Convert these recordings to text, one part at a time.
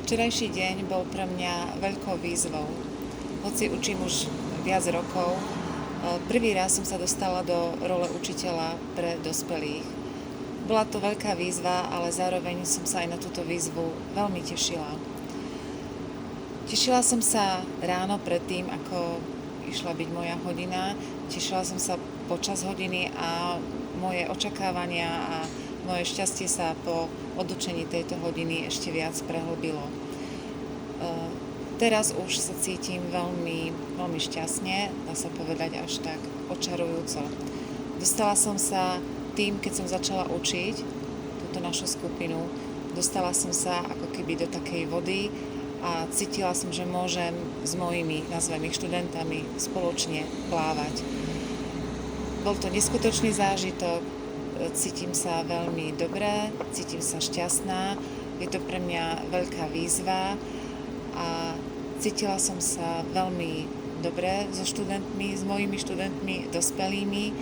Včerajší deň bol pre mňa veľkou výzvou. Hoci učím už viac rokov, prvý raz som sa dostala do role učiteľa pre dospelých. Bola to veľká výzva, ale zároveň som sa aj na túto výzvu veľmi tešila. Tešila som sa ráno predtým, ako išla byť moja hodina. Tešila som sa počas hodiny a moje očakávania a moje šťastie sa po odučení tejto hodiny ešte viac prehlbilo. Teraz už sa cítim veľmi, veľmi šťastne, dá sa povedať až tak očarujúco. Dostala som sa tým, keď som začala učiť túto našu skupinu, dostala som sa ako keby do takej vody a cítila som, že môžem s mojimi, nazvem ich študentami, spoločne plávať. Bol to neskutočný zážitok, cítim sa veľmi dobre, cítim sa šťastná, je to pre mňa veľká výzva a cítila som sa veľmi dobre so študentmi, s mojimi študentmi, dospelými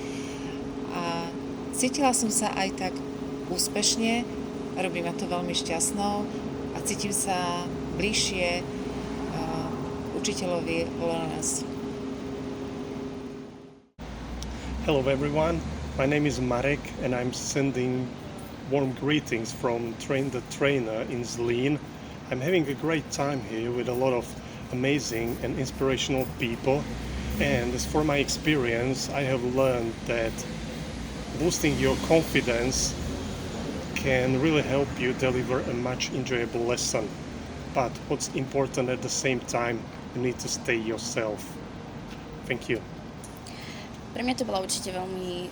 a cítila som sa aj tak úspešne, robí ma to veľmi šťastnou a cítim sa bližšie učiteľovi LNS. Hello everyone, my name is Marek and I'm sending warm greetings from Train the Trainer in Zlín. I'm having a great time here with a lot of amazing and inspirational people, and as for my experience, I have learned that boosting your confidence can really help you deliver a much enjoyable lesson. But what's important at the same time, you need to stay yourself. Thank you. Pre mňa to bola určite veľmi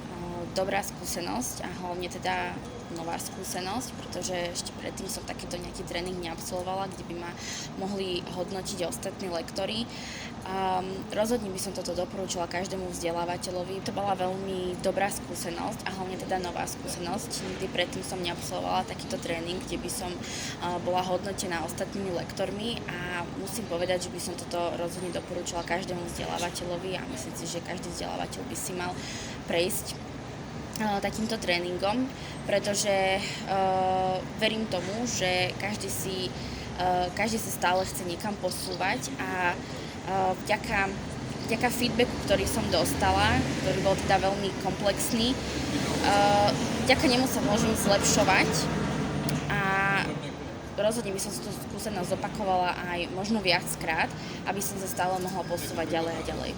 dobrá skúsenosť a hlavne teda nová skúsenosť, pretože ešte predtým som takýto nejaký tréning neabsolvovala, kde by ma mohli hodnotiť ostatní lektori. Rozhodne by som toto doporúčila každému vzdelávateľovi. To bola veľmi dobrá skúsenosť a hlavne teda nová skúsenosť. Nikdy predtým som neabsolvovala takýto tréning, kde by som bola hodnotená ostatnými lektormi a musím povedať, že by som toto rozhodne doporúčila každému vzdelávateľovi a myslím si, že každý vzdelávateľ by si mal prejsť takýmto tréningom, pretože verím tomu, že každý sa stále chce niekam posúvať a vďaka feedbacku, ktorý som dostala, ktorý bol teda veľmi komplexný, vďaka nemu sa môžem zlepšovať a rozhodne by som si tú skúsenosť zopakovala aj možno viackrát, aby som sa stále mohla posúvať ďalej a ďalej.